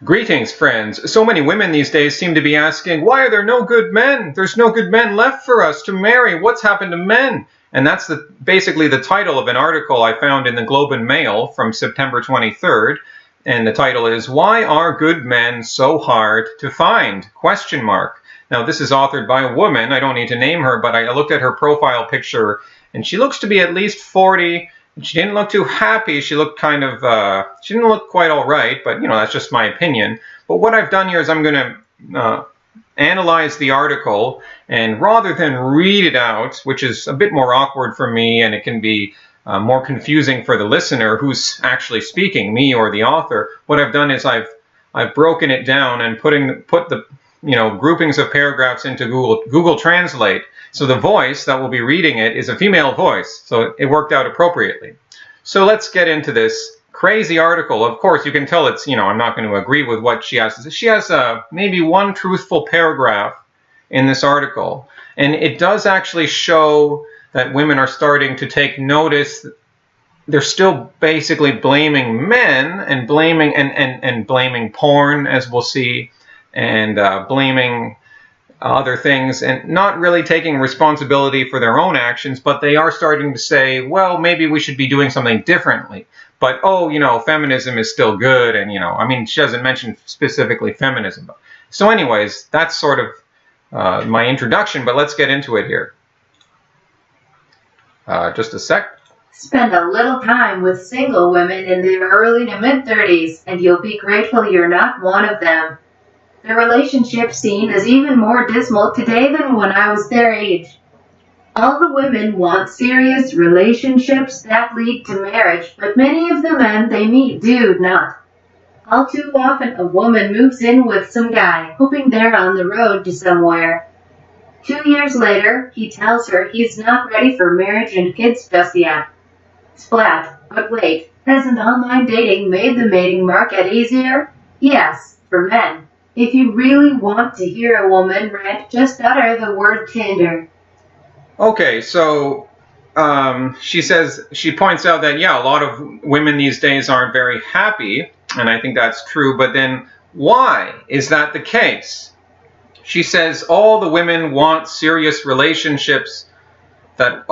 Greetings, friends. So many women these days seem to be asking, why are there no good men? There's no good men left for us to marry. What's happened to men? And that's basically the title of an article I found in the Globe and Mail from September 23rd. And the title is, Why Are Good Men So Hard to Find? Question mark. Now, this is authored by a woman. I don't need to name her, but I looked at her profile picture, and she looks to be at least 40. She didn't look too happy. She looked kind of, she didn't look quite all right, but, that's just my opinion. But what I've done here is I'm going to analyze the article, and rather than read it out, which is a bit more awkward for me, and it can be more confusing for the listener who's actually speaking, me or the author, what I've done is I've broken it down and put the groupings of paragraphs into Google Translate. So the voice that will be reading it is a female voice, so it worked out appropriately. So let's get into this crazy article. Of course, you can tell it's, I'm not going to agree with what she has to say. She has maybe one truthful paragraph in this article, and it does actually show that women are starting to take notice. They're still basically blaming men and blaming porn, as we'll see, and blaming other things, and not really taking responsibility for their own actions, but they are starting to say, well, maybe we should be doing something differently. But, feminism is still good, and, she doesn't mention specifically feminism. So anyways, that's sort of my introduction, but let's get into it here. Just a sec. Spend a little time with single women in their early to mid-30s, and you'll be grateful you're not one of them. The relationship scene is even more dismal today than when I was their age. All the women want serious relationships that lead to marriage, but many of the men they meet do not. All too often a woman moves in with some guy, hoping they're on the road to somewhere. 2 years later, he tells her he's not ready for marriage and kids just yet. Splat. But wait, hasn't online dating made the mating market easier? Yes, for men. If you really want to hear a woman rant, just utter the word Tinder. Okay, so she points out that, a lot of women these days aren't very happy, and I think that's true, but then why is that the case? She says all the women want serious relationships that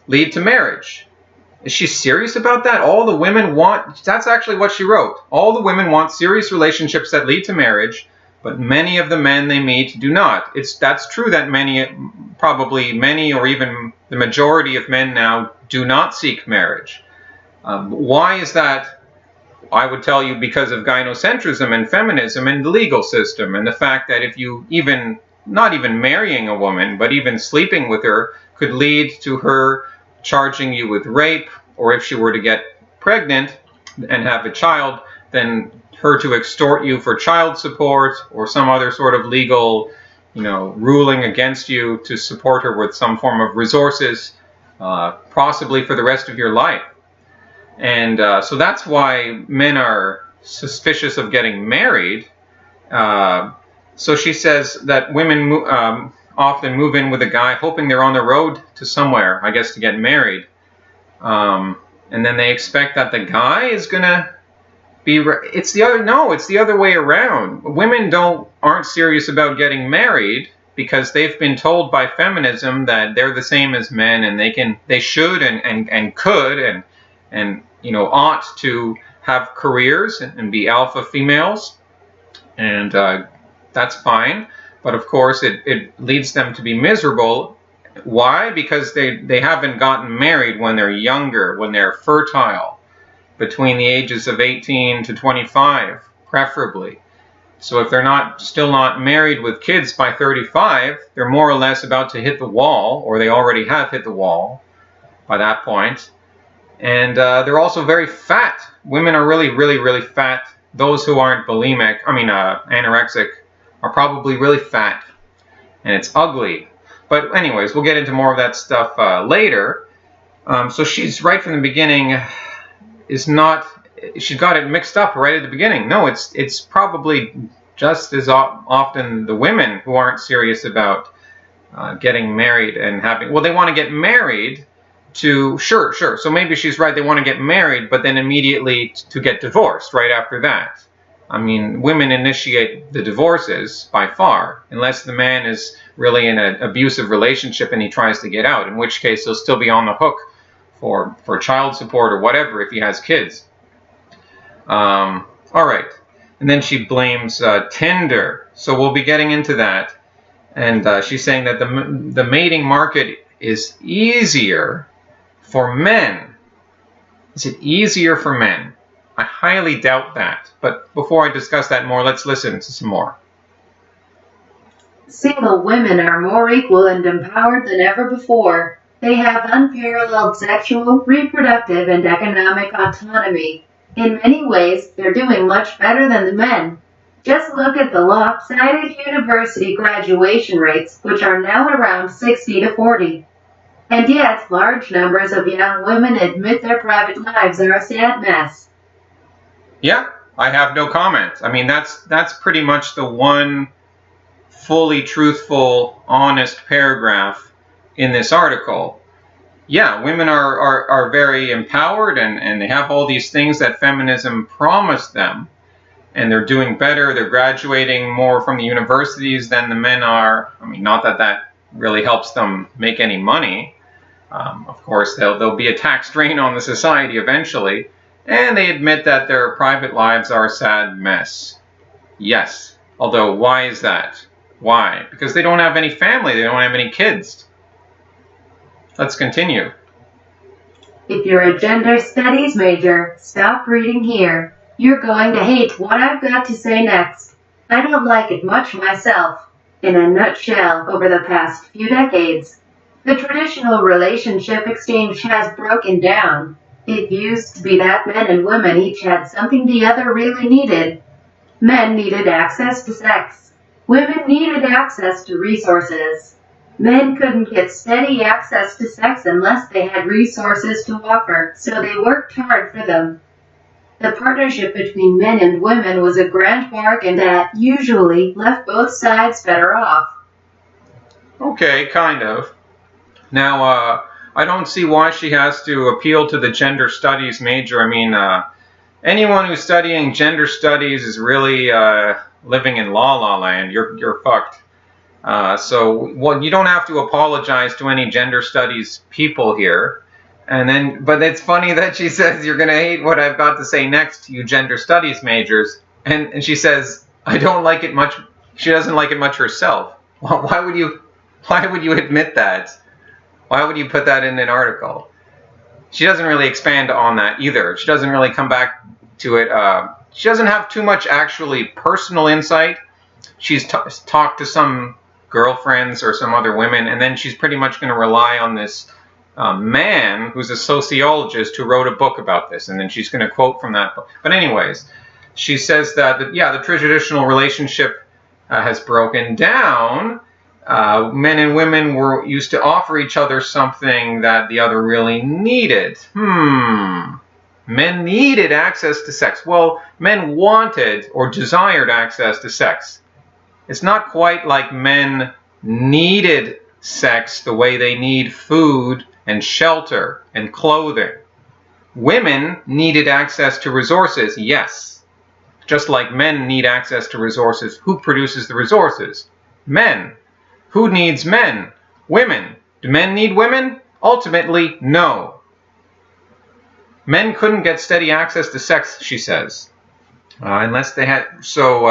lead to marriage. Is she serious about that? All the women want, that's actually what she wrote. All the women want serious relationships that lead to marriage, but many of the men they meet do not. That's true that probably many or even the majority of men now do not seek marriage. Why is that? I would tell you because of gynocentrism and feminism and the legal system, and the fact that if you not even marrying a woman, but even sleeping with her could lead to her charging you with rape, or if she were to get pregnant and have a child, then her to extort you for child support or some other sort of legal, ruling against you to support her with some form of resources, possibly for the rest of your life. And so that's why men are suspicious of getting married. So she says that women often move in with a guy hoping they're on the road to somewhere, I guess, to get married. And then they expect that the guy is going to be... It's the other way around. Women aren't serious about getting married because they've been told by feminism that they're the same as men, and they should and could and ought to have careers and be alpha females. And that's fine. But of course, it leads them to be miserable. Why? Because they haven't gotten married when they're younger, when they're fertile, between the ages of 18 to 25, preferably. So if they're still not married with kids by 35, they're more or less about to hit the wall, or they already have hit the wall by that point. And they're also very fat. Women are really, really, really fat. Those who aren't anorexic, are probably really fat, and it's ugly. But anyways, we'll get into more of that stuff later. So she's right from the beginning she's got it mixed up right at the beginning. No, it's probably just as often the women who aren't serious about getting married and they want to get married to, sure. So maybe she's right, they want to get married, but then immediately to get divorced right after that. I mean, women initiate the divorces by far, unless the man is really in an abusive relationship and he tries to get out, in which case he'll still be on the hook for child support or whatever if he has kids. All right. And then she blames Tinder. So we'll be getting into that. And she's saying that the mating market is easier for men. Is it easier for men? I highly doubt that. But before I discuss that more, let's listen to some more. Single women are more equal and empowered than ever before. They have unparalleled sexual, reproductive, and economic autonomy. In many ways, they're doing much better than the men. Just look at the lopsided university graduation rates, which are now around 60 to 40. And yet, large numbers of young women admit their private lives are a sad mess. Yeah, I have no comment. I mean, that's pretty much the one fully truthful, honest paragraph in this article. Yeah, women are very empowered and they have all these things that feminism promised them. And they're doing better. They're graduating more from the universities than the men are. I mean, not that that really helps them make any money. Of course, there'll be a tax drain on the society eventually. And they admit that their private lives are a sad mess. Yes. Although, why is that? Why? Because they don't have any family. They don't have any kids. Let's continue. If you're a gender studies major, stop reading here. You're going to hate what I've got to say next. I don't like it much myself. In a nutshell, over the past few decades, the traditional relationship exchange has broken down. It used to be that men and women each had something the other really needed. Men needed access to sex. Women needed access to resources. Men couldn't get steady access to sex unless they had resources to offer, so they worked hard for them. The partnership between men and women was a grand bargain that usually left both sides better off. Okay, kind of. Now, I don't see why she has to appeal to the gender studies major. I mean, anyone who's studying gender studies is really living in la-la land. You're fucked. So you don't have to apologize to any gender studies people here. But it's funny that she says you're going to hate what I've got to say next, you gender studies majors. And she says, I don't like it much. She doesn't like it much herself. Well, why would you admit that? Why would you put that in an article? She doesn't really expand on that either. She doesn't really come back to it. She doesn't have too much actually personal insight. She's talked to some girlfriends or some other women, and then she's pretty much going to rely on this man who's a sociologist who wrote a book about this, and then she's going to quote from that book. But anyways, she says that the traditional relationship has broken down. Men and women were used to offer each other something that the other really needed. Men needed access to sex. Well, men wanted or desired access to sex. It's not quite like men needed sex the way they need food and shelter and clothing. Women needed access to resources, yes. Just like men need access to resources. Who produces the resources? Men. Who needs men? Women. Do men need women? Ultimately, no. Men couldn't get steady access to sex, she says, unless they had. So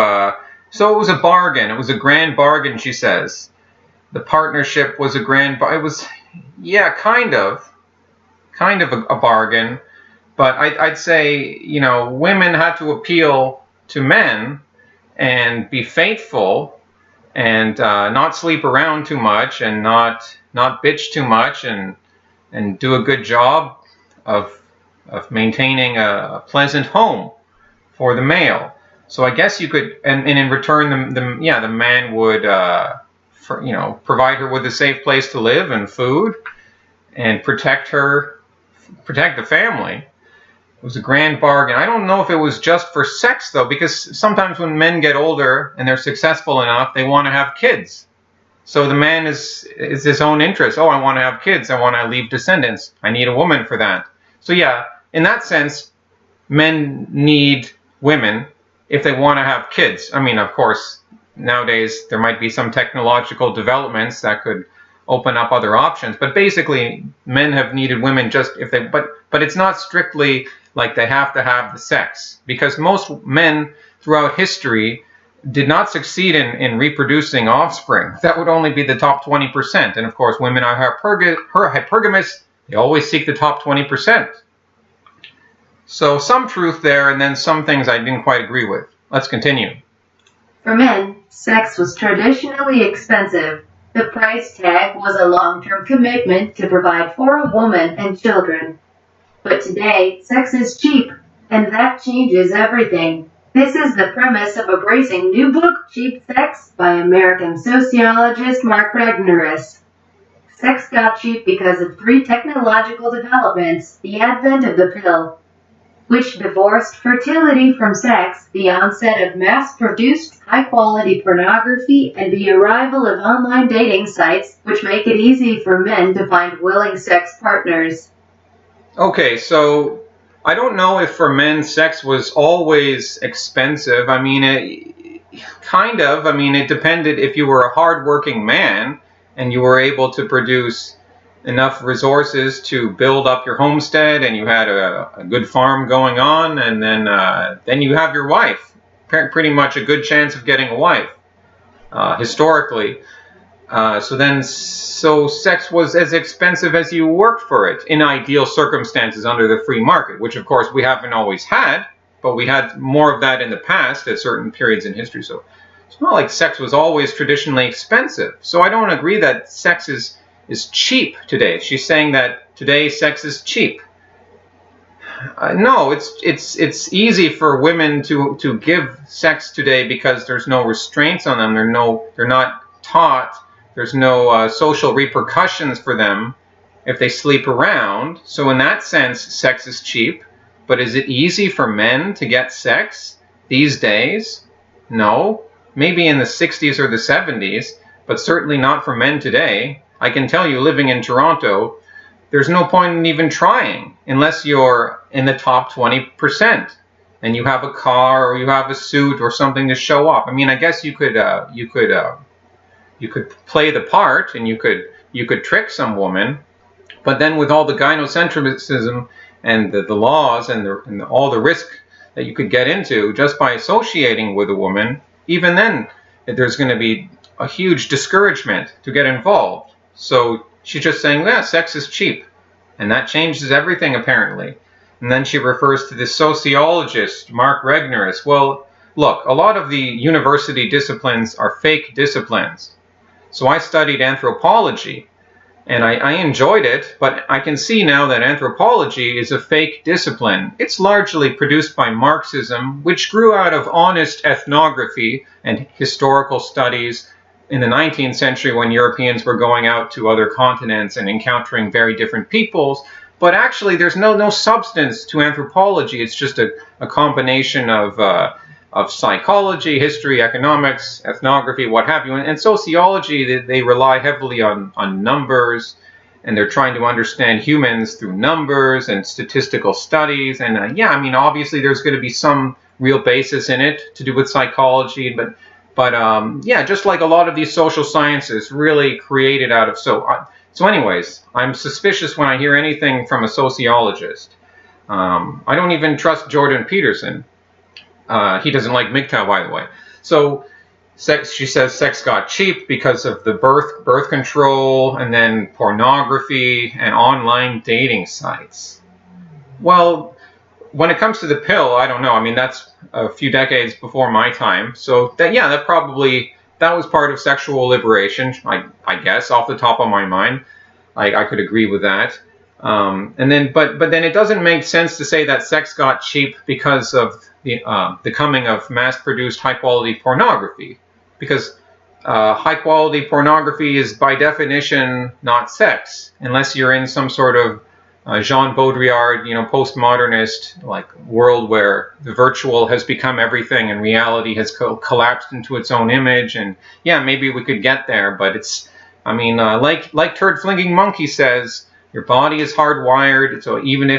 it was a bargain. It was a grand bargain, she says. The partnership was a grand. It was, yeah, kind of a bargain. But I'd say, women had to appeal to men and be faithful and not sleep around too much and not bitch too much and do a good job of maintaining a pleasant home for the male. So I guess you could, and in return, the man would, provide her with a safe place to live and food, and protect the family. It was a grand bargain. I don't know if it was just for sex though, because sometimes when men get older and they're successful enough, they want to have kids. So the man is his own interest. Oh, I want to have kids. I want to leave descendants. I need a woman for that. So yeah, in that sense, men need women. if they want to have kids. I mean, of course, nowadays there might be some technological developments that could open up other options, but basically men have needed women just if they, but it's not strictly like they have to have the sex, because most men throughout history did not succeed in reproducing offspring. That would only be the top 20%. And of course, women are hypergamous. They always seek the top 20%. So some truth there, and then some things I didn't quite agree with. Let's continue. For men, sex was traditionally expensive. The price tag was a long-term commitment to provide for a woman and children. But today, sex is cheap, and that changes everything. This is the premise of a bracing new book, Cheap Sex, by American sociologist Mark Regnerus. Sex got cheap because of 3 technological developments: the advent of the pill, which divorced fertility from sex, the onset of mass-produced, high-quality pornography, and the arrival of online dating sites, which make it easy for men to find willing sex partners. Okay, so I don't know if for men sex was always expensive. I mean, kind of. I mean, it depended if you were a hard-working man and you were able to produce enough resources to build up your homestead, and you had a good farm going on, and then you have your wife. Pretty much a good chance of getting a wife, historically. So sex was as expensive as you worked for it in ideal circumstances under the free market, which of course we haven't always had, but we had more of that in the past at certain periods in history. So it's not like sex was always traditionally expensive. So I don't agree that sex is cheap today. She's saying that today sex is cheap. No, it's easy for women to give sex today because there's no restraints on them. They're not taught. There's no social repercussions for them if they sleep around. So in that sense, sex is cheap. But is it easy for men to get sex these days? No. Maybe in the 60s or the 70s, but certainly not for men today. I can tell you, living in Toronto, there's no point in even trying unless you're in the top 20% and you have a car or you have a suit or something to show off. I mean, I guess you could play the part and you could trick some woman, but then with all the gynocentrism and the laws and all the risk that you could get into just by associating with a woman, even then there's going to be a huge discouragement to get involved. So she's just saying, yeah, sex is cheap, and that changes everything apparently. And then she refers to the sociologist Mark Regnerus. Well, look, a lot of the university disciplines are fake disciplines. So I studied anthropology, and I enjoyed it, but I can see now that anthropology is a fake discipline. It's largely produced by Marxism, which grew out of honest ethnography and historical studies in the 19th century when Europeans were going out to other continents and encountering very different peoples. But actually, there's no substance to anthropology. It's just a combination of psychology, history, economics, ethnography, what have you. And sociology, they rely heavily on numbers, and they're trying to understand humans through numbers and statistical studies. And yeah, I mean, obviously there's going to be some real basis in it to do with psychology, but yeah, just like a lot of these social sciences really created out of so anyways, I'm suspicious when I hear anything from a sociologist. I don't even trust Jordan Peterson. He doesn't like MGTOW, by the way. So she says sex got cheap because of the birth control, and then pornography and online dating sites. Well, when it comes to the pill, I don't know. I mean, that's a few decades before my time. So that was part of sexual liberation, I guess, off the top of my mind. I could agree with that. But then it doesn't make sense to say that sex got cheap because of the coming of mass-produced high-quality pornography, because high-quality pornography is by definition not sex, unless you're in some sort of Jean Baudrillard, postmodernist world where the virtual has become everything and reality has collapsed into its own image. And yeah, maybe we could get there, but it's, I mean, like Turd Flinging Monkey says, your body is hardwired. So even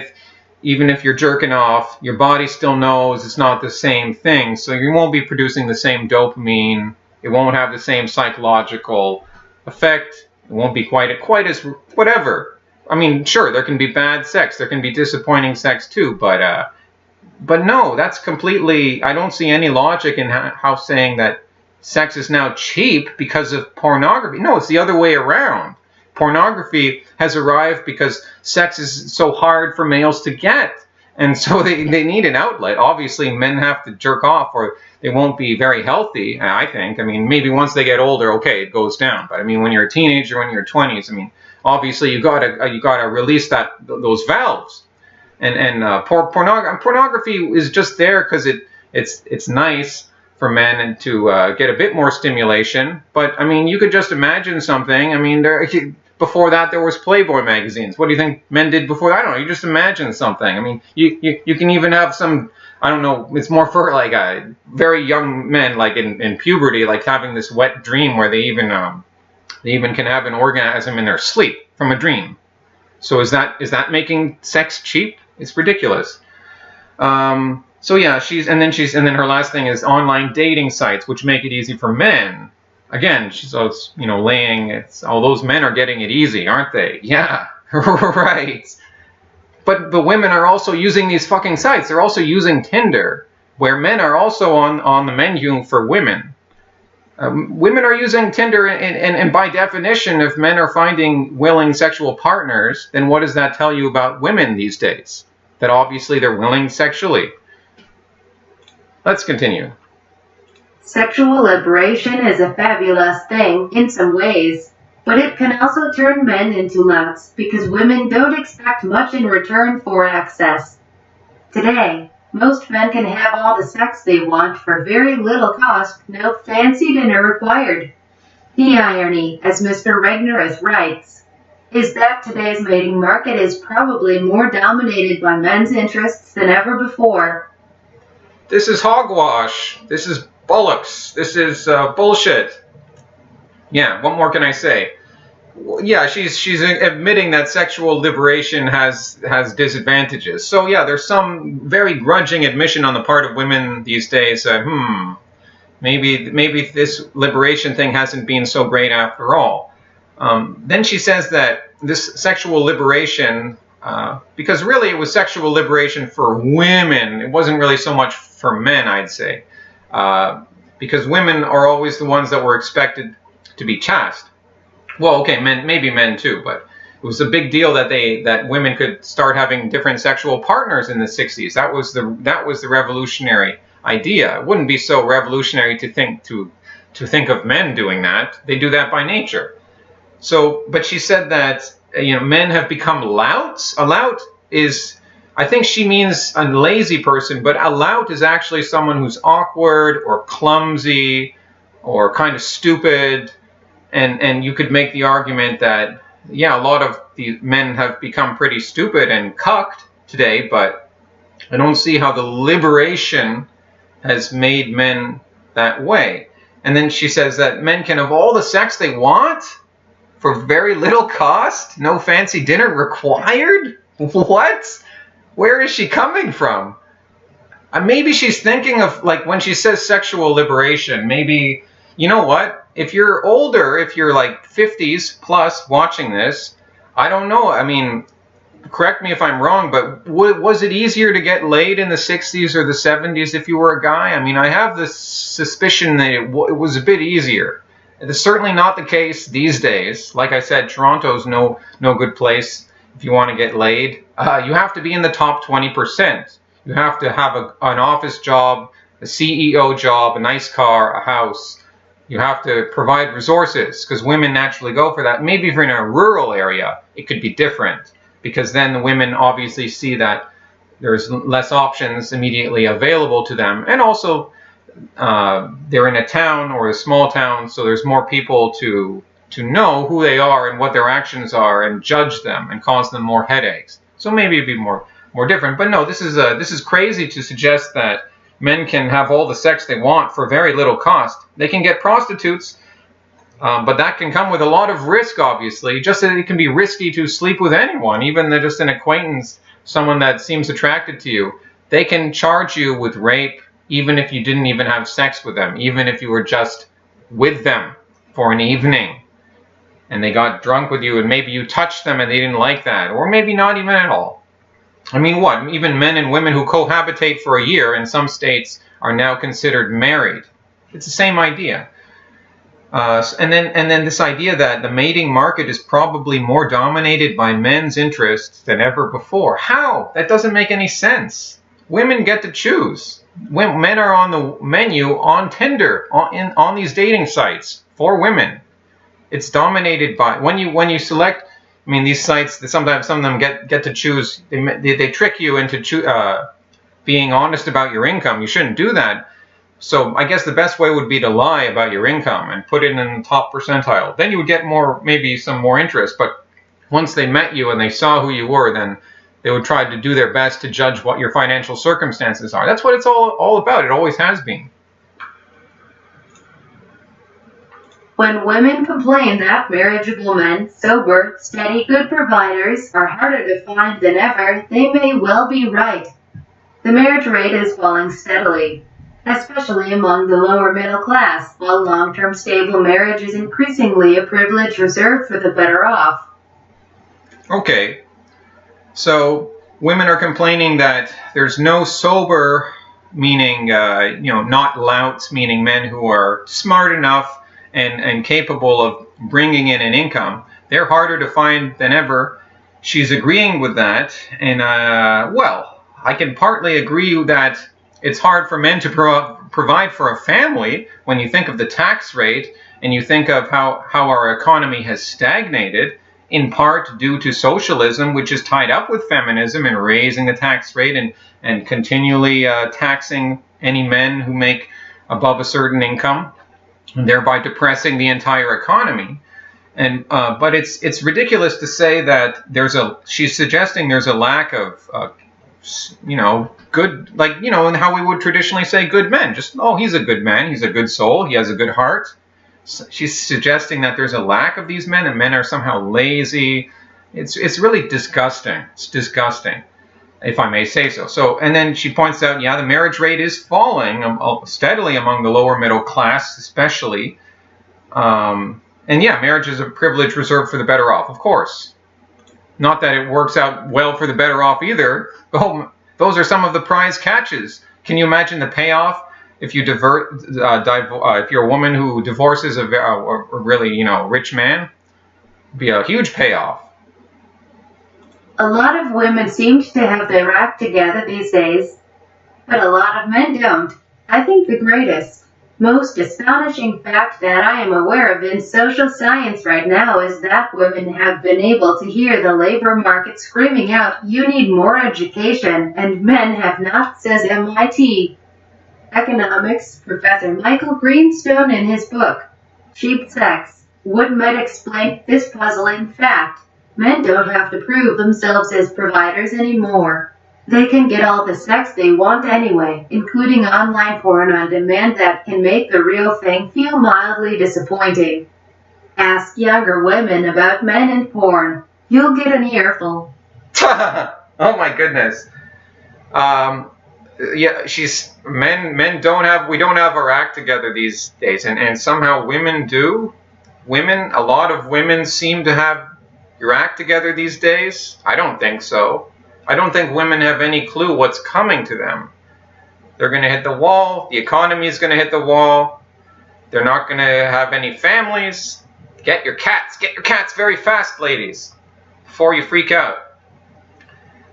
even if you're jerking off, your body still knows it's not the same thing. So you won't be producing the same dopamine. It won't have the same psychological effect. It won't be quite as whatever. I mean, sure, there can be bad sex. There can be disappointing sex too. But no, that's completely, I don't see any logic in how saying that sex is now cheap because of pornography. No, it's the other way around. Pornography has arrived because sex is so hard for males to get. And so they need an outlet. Obviously, men have to jerk off or they won't be very healthy, I think. I mean, maybe once they get older, okay, it goes down. But I mean, when you're a teenager, when you're 20s, I mean, obviously you gotta release those valves. And pornography is just there because it's nice for men to get a bit more stimulation. But I mean, you could just imagine something. I mean, before that, there was Playboy magazines. What do you think men did before that? I don't know. You just imagine something. I mean, you can even have some, I don't know, it's more for like very young men, like in puberty, like having this wet dream where they even can have an orgasm in their sleep from a dream. So is that making sex cheap? It's ridiculous. So yeah, and then her last thing is online dating sites, which make it easy for men. Again, she's always, all those men are getting it easy, aren't they? Yeah, right. But the women are also using these fucking sites. They're also using Tinder, where men are also on the menu for women. Women are using Tinder, and by definition, if men are finding willing sexual partners, then what does that tell you about women these days? That obviously they're willing sexually. Let's continue. Sexual liberation is a fabulous thing in some ways, but it can also turn men into louts because women don't expect much in return for access. Today, most men can have all the sex they want for very little cost, no fancy dinner required. The irony, as Mr. Regnerith writes, is that today's mating market is probably more dominated by men's interests than ever before. This is hogwash. This is bollocks. This is bullshit. Yeah, what more can I say? Yeah, she's admitting that sexual liberation has disadvantages. So yeah, there's some very grudging admission on the part of women these days. Maybe this liberation thing hasn't been so great after all. Then she says that this sexual liberation, because really it was sexual liberation for women. It wasn't really so much for men, I'd say. Because women are always the ones that were expected to be chaste. Well, okay, maybe men too, but it was a big deal that women could start having different sexual partners in the 60s. That was the revolutionary idea. It wouldn't be so revolutionary to think of men doing that. They do that by nature. So, but she said that men have become louts. A lout is, I think she means a lazy person, but a lout is actually someone who's awkward or clumsy or kind of stupid. And you could make the argument that, yeah, a lot of the men have become pretty stupid and cucked today, but I don't see how the liberation has made men that way. And then she says that men can have all the sex they want for very little cost, no fancy dinner required? What? Where is she coming from? Maybe she's thinking of, like, when she says sexual liberation, maybe, you know what? If you're older, if you're like 50s plus watching this, I don't know. I mean, correct me if I'm wrong, but was it easier to get laid in the 60s or the 70s if you were a guy? I mean, I have this suspicion that it was a bit easier. It's certainly not the case these days. Like I said, Toronto's no good place if you want to get laid. You have to be in the top 20%. You have to have an office job, a CEO job, a nice car, a house. You have to provide resources because women naturally go for that. Maybe if you're in a rural area, it could be different because then the women obviously see that there's less options immediately available to them. And also they're in a town or a small town, so there's more people to know who they are and what their actions are and judge them and cause them more headaches. So maybe it'd be more different. But no, this is crazy to suggest that men can have all the sex they want for very little cost. They can get prostitutes, but that can come with a lot of risk, obviously. Just as it can be risky to sleep with anyone, even just an acquaintance someone that seems attracted to you, they can charge you with rape even if you didn't even have sex with them, even if you were just with them for an evening and they got drunk with you and maybe you touched them and they didn't like that, or maybe not even at all. I mean, what? Even men and women who cohabitate for a year in some states are now considered married. It's the same idea. And then this idea that the mating market is probably more dominated by men's interests than ever before. How? That doesn't make any sense. Women get to choose. When men are on the menu on Tinder, on these dating sites for women. It's dominated by when you select. I mean, these sites, sometimes some of them get to choose. They trick you into being honest about your income. You shouldn't do that. So I guess the best way would be to lie about your income and put it in the top percentile. Then you would get maybe some more interest. But once they met you and they saw who you were, then they would try to do their best to judge what your financial circumstances are. That's what it's all about. It always has been. When women complain that marriageable men, sober, steady, good providers, are harder to find than ever, they may well be right. The marriage rate is falling steadily, especially among the lower middle class, while long-term stable marriage is increasingly a privilege reserved for the better off. Okay, so women are complaining that there's no sober, meaning, not louts, meaning men who are smart enough and capable of bringing in an income. They're harder to find than ever. She's agreeing with that, and I can partly agree that it's hard for men to provide for a family when you think of the tax rate and you think of how our economy has stagnated, in part due to socialism, which is tied up with feminism and raising the tax rate and continually taxing any men who make above a certain income, and thereby depressing the entire economy. And but it's ridiculous to say that she's suggesting there's a lack of good, and how we would traditionally say good men. Just, he's a good man, he's a good soul, he has a good heart. She's suggesting that there's a lack of these men and men are somehow lazy. It's really disgusting. It's disgusting, if I may say so. So, and then she points out, the marriage rate is falling steadily among the lower middle class, especially. Marriage is a privilege reserved for the better off, of course. Not that it works out well for the better off either. Those are some of the prize catches. Can you imagine the payoff if you if you're a woman who divorces a really rich man? It'd be a huge payoff. A lot of women seem to have their act together these days, but a lot of men don't. I think the greatest, most astonishing fact that I am aware of in social science right now is that women have been able to hear the labor market screaming out, "You need more education," and men have not, says MIT economics Professor Michael Greenstone in his book, Cheap Sex. Wood might explain this puzzling fact. Men don't have to prove themselves as providers anymore. They can get all the sex they want anyway, including online porn on demand that can make the real thing feel mildly disappointing. Ask younger women about men and porn. You'll get an earful. Oh my goodness. Men we don't have our act together these days, and somehow women do. A lot of women seem to have your act together these days. I don't think so. I don't think women have any clue what's coming to them. They're going to hit the wall. The economy is going to hit the wall. They're not going to have any families. Get your cats. Get your cats very fast, ladies, before you freak out.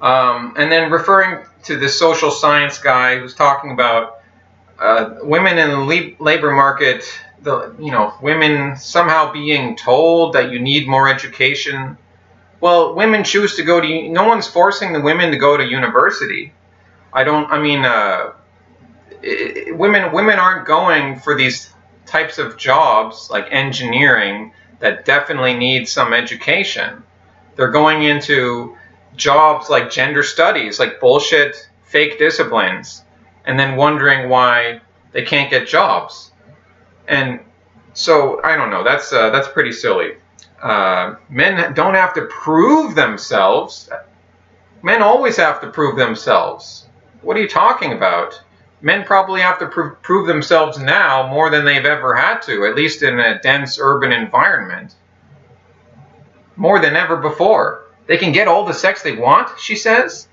And then referring to the social science guy who's talking about women in the labor market, women somehow being told that you need more education. Well, women choose to go to, no one's forcing the women to go to university. Women aren't going for these types of jobs like engineering that definitely need some education. They're going into jobs like gender studies, like bullshit fake disciplines, and then wondering why they can't get jobs. And so, I don't know, that's pretty silly. Men don't have to prove themselves. Men always have to prove themselves. What are you talking about? Men probably have to prove themselves now more than they've ever had to, at least in a dense urban environment. More than ever before. They can get all the sex they want, she says.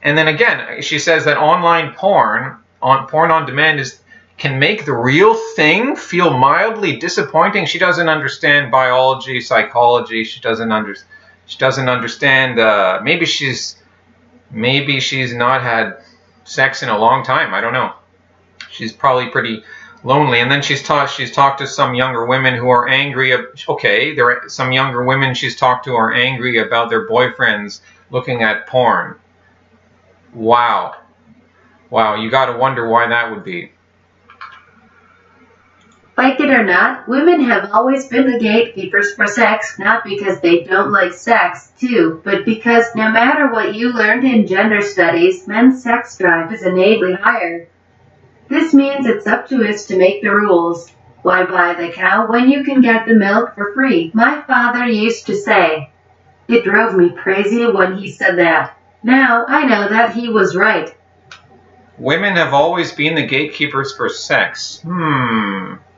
And then again, she says that online porn on demand can make the real thing feel mildly disappointing. She doesn't understand biology, psychology. She doesn't understand. Maybe she's not had sex in a long time. I don't know. She's probably pretty lonely. And then she's talked to some younger women who are angry. Okay, there are some younger women she's talked to are angry about their boyfriends looking at porn. Wow. You got to wonder why that would be. Like it or not, women have always been the gatekeepers for sex, not because they don't like sex, too, but because no matter what you learned in gender studies, men's sex drive is innately higher. This means it's up to us to make the rules. Why buy the cow when you can get the milk for free? My father used to say. It drove me crazy when he said that. Now I know that he was right. Women have always been the gatekeepers for sex.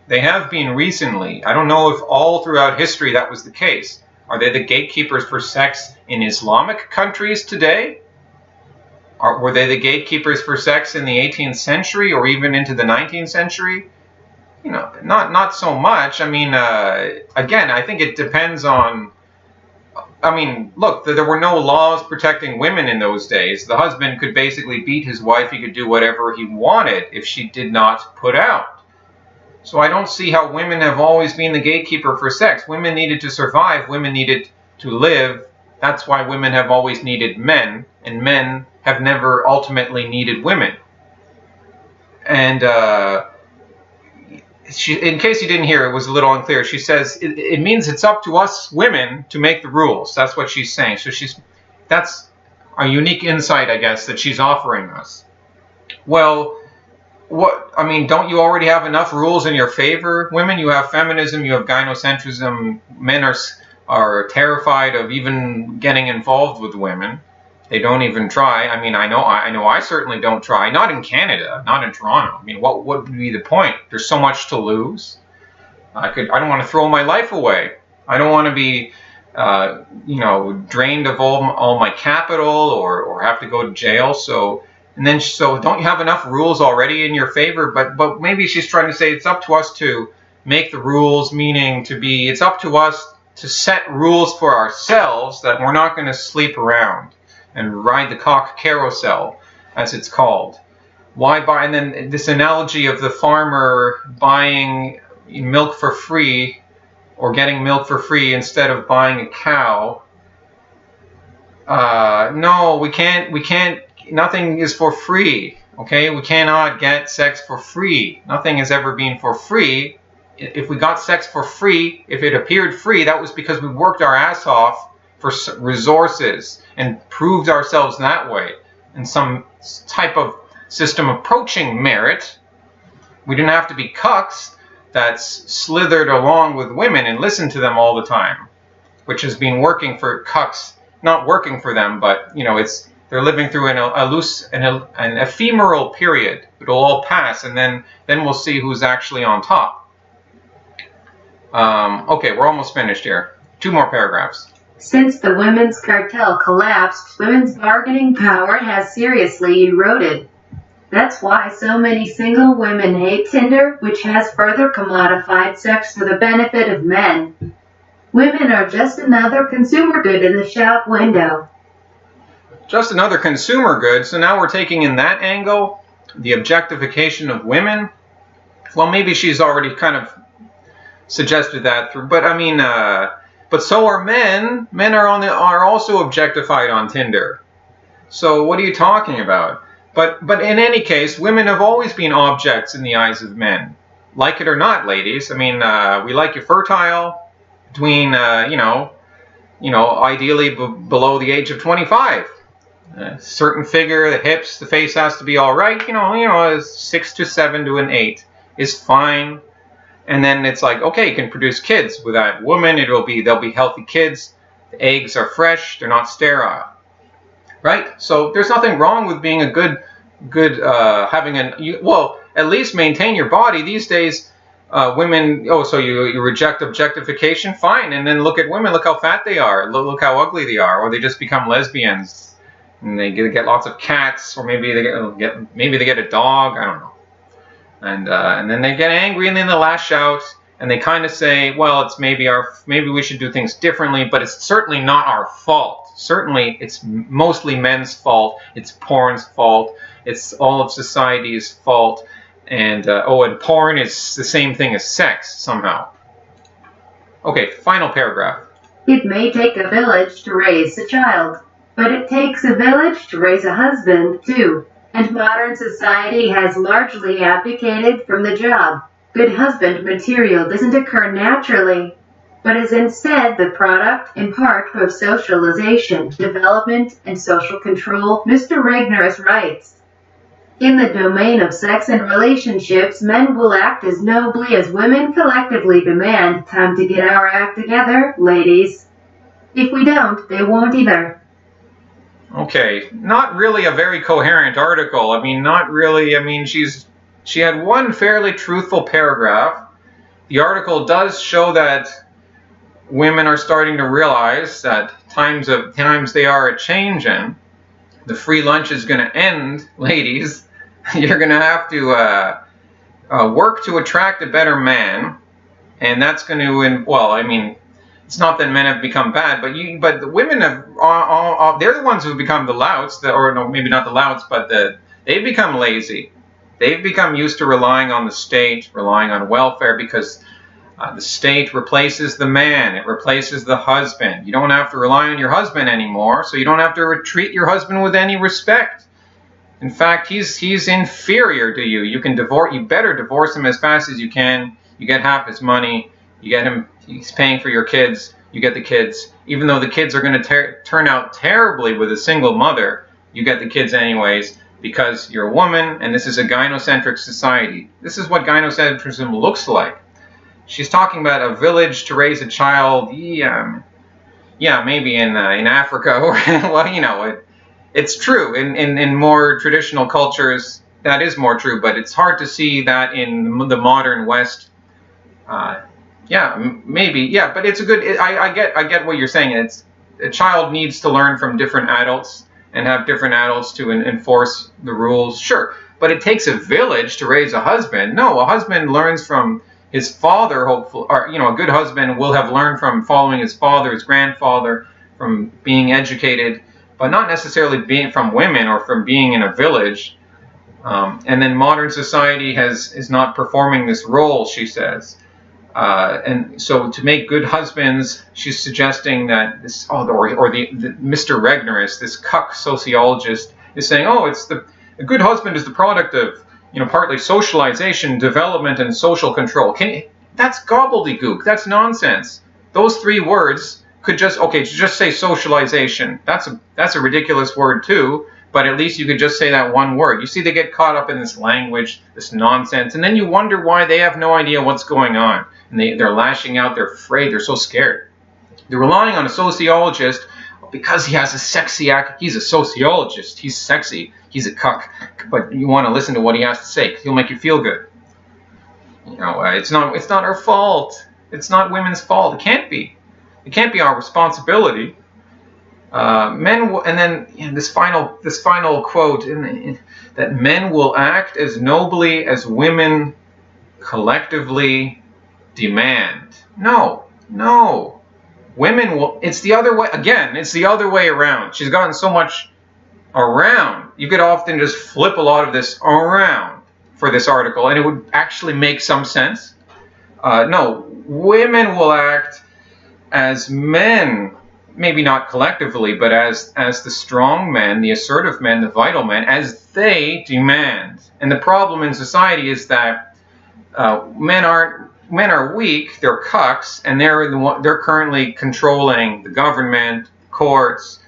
They have been recently. I don't know if all throughout history that was the case. Are they the gatekeepers for sex in Islamic countries today? Were they the gatekeepers for sex in the 18th century or even into the 19th century? You know, not so much. I mean, again, I think it depends on... I mean, look, there were no laws protecting women in those days. The husband could basically beat his wife. He could do whatever he wanted if she did not put out. So I don't see how women have always been the gatekeeper for sex. Women needed to survive. Women needed to live. That's why women have always needed men, and men have never ultimately needed women. And in case you didn't hear, it was a little unclear. She says it means it's up to us women to make the rules. That's what she's saying. So that's a unique insight, I guess, that she's offering us. Well, I mean, don't you already have enough rules in your favor, women? You have feminism, you have gynocentrism. Men are terrified of even getting involved with women. They don't even try. I mean, I know I certainly don't try. Not in Canada, not in Toronto. I mean, what would be the point? There's so much to lose. I don't want to throw my life away. I don't want to be, drained of all my capital or have to go to jail. So don't you have enough rules already in your favor? But maybe she's trying to say it's up to us to make the rules, meaning it's up to us to set rules for ourselves that we're not going to sleep around and ride the cock carousel, as it's called. Why buy? And then this analogy of the farmer buying milk for free or getting milk for free instead of buying a cow. No, we can't, nothing is for free, okay? We cannot get sex for free. Nothing has ever been for free. If we got sex for free, if it appeared free, that was because we worked our ass off for resources and proved ourselves that way in some type of system approaching merit. We didn't have to be cucks that's slithered along with women and listened to them all the time, which has been working for cucks, not working for them, but they're living through an ephemeral period. It'll all pass, and then we'll see who's actually on top. Okay, we're almost finished here. 2 more paragraphs. Since the women's cartel collapsed, women's bargaining power has seriously eroded. That's why so many single women hate Tinder, which has further commodified sex for the benefit of men. Women are just another consumer good in the shop window. Just another consumer good, so now we're taking in that angle, the objectification of women. Well, maybe she's already kind of suggested that through, but I mean, but so are men. Men are also objectified on Tinder. So what are you talking about? But in any case, women have always been objects in the eyes of men. Like it or not, ladies. I mean, we like you fertile between, ideally below the age of 25. Certain figure, the hips, the face has to be all right. A 6 to 7 to an 8 is fine. And then it's like, okay, you can produce kids with that woman. They'll be healthy kids. The eggs are fresh. They're not sterile. right? So there's nothing wrong with being a good having well, at least maintain your body. These days, women, so you reject objectification? Fine, and then look at women, look how fat they are, look how ugly they are, or they just become lesbians, and they get lots of cats, or maybe they get a dog, I don't know. And then they get angry, and then they lash out, and they kind of say, well, it's maybe we should do things differently, but it's certainly not our fault. Certainly, it's mostly men's fault. It's porn's fault. It's all of society's fault. And and porn is the same thing as sex somehow. Okay, final paragraph. It may take a village to raise a child, but it takes a village to raise a husband, too. And modern society has largely abdicated from the job. Good husband material doesn't occur naturally, but is instead the product, in part, of socialization, development, and social control. Mr. Regnerus writes, in the domain of sex and relationships, men will act as nobly as women collectively demand. Time to get our act together, ladies. If we don't, they won't either. Okay, not really a very coherent article. I mean, not really. I mean, she had one fairly truthful paragraph. The article does show that women are starting to realize that times they are a-changing. The free lunch is going to end, ladies. You're going to have to work to attract a better man, and that's going to, well, I mean, it's not that men have become bad, but the women have, they're the ones who have become the louts, or no, maybe not the louts, but they've become lazy. They've become used to relying on the state, relying on welfare, because the state replaces the man. It replaces the husband. You don't have to rely on your husband anymore, so you don't have to treat your husband with any respect. In fact, he's inferior to you. You better divorce him as fast as you can. You get half his money. You get him. He's paying for your kids. You get the kids. Even though the kids are going to turn out terribly with a single mother, you get the kids anyways, because you're a woman, and this is a gynocentric society. This is what gynocentrism looks like. She's talking about a village to raise a child. Yeah, maybe in Africa, or well, you know, it's true in more traditional cultures. That is more true, but it's hard to see that in the modern West. Yeah, maybe. Yeah, but it's a good. I get what you're saying. A child needs to learn from different adults and have different adults to enforce the rules. Sure, but it takes a village to raise a husband. No, a husband learns from his father, hopefully, or a good husband will have learned from following his father, his grandfather, from being educated, but not necessarily being from women or from being in a village. And then modern society is not performing this role, she says. And so to make good husbands, she's suggesting that this, the Mr. Regnerus, this cuck sociologist, is saying, a good husband is the product of, partly socialization, development, and social control. That's gobbledygook. That's nonsense. Those three words could just say socialization. That's a ridiculous word too, but at least you could just say that one word. You see, they get caught up in this language, this nonsense, and then you wonder why they have no idea what's going on. And they're lashing out, they're afraid, they're so scared. They're relying on a sociologist because he has a sexy act. He's a sociologist, he's sexy, he's a cuck, but you want to listen to what he has to say because he'll make you feel good. It's not our fault. It's not women's fault. It can't be. It can't be our responsibility. This final quote, that men will act as nobly as women collectively demand. No. Women will. It's the other way. Again, it's the other way around. She's gotten so much around. You could often just flip a lot of this around for this article, and it would actually make some sense. No, women will act as men, maybe not collectively, but as the strong men, the assertive men, the vital men, as they demand. And the problem in society is that men are weak, they're cucks, and they're currently controlling the government, courts,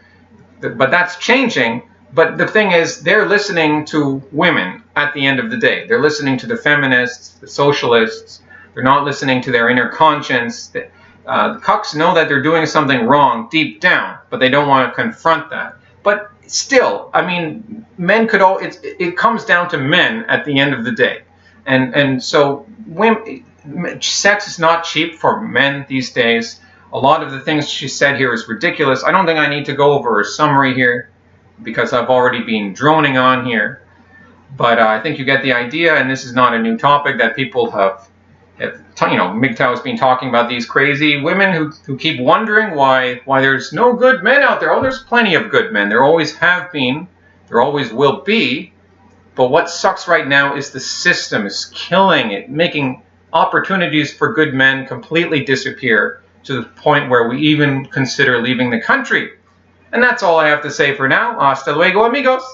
but that's changing. But the thing is, they're listening to women at the end of the day. They're listening to the feminists, the socialists. They're not listening to their inner conscience. The cucks know that they're doing something wrong deep down, but they don't want to confront that. But still, I mean, men could all. It comes down to men at the end of the day, and so women, sex is not cheap for men these days. A lot of the things she said here is ridiculous. I don't think I need to go over a summary here because I've already been droning on here. But I think you get the idea, and this is not a new topic that people have MGTOW has been talking about these crazy women who keep wondering why there's no good men out there. Oh, there's plenty of good men. There always have been. There always will be. But what sucks right now is the system is killing it, making opportunities for good men completely disappear to the point where we even consider leaving the country. And that's all I have to say for now. Hasta luego, amigos.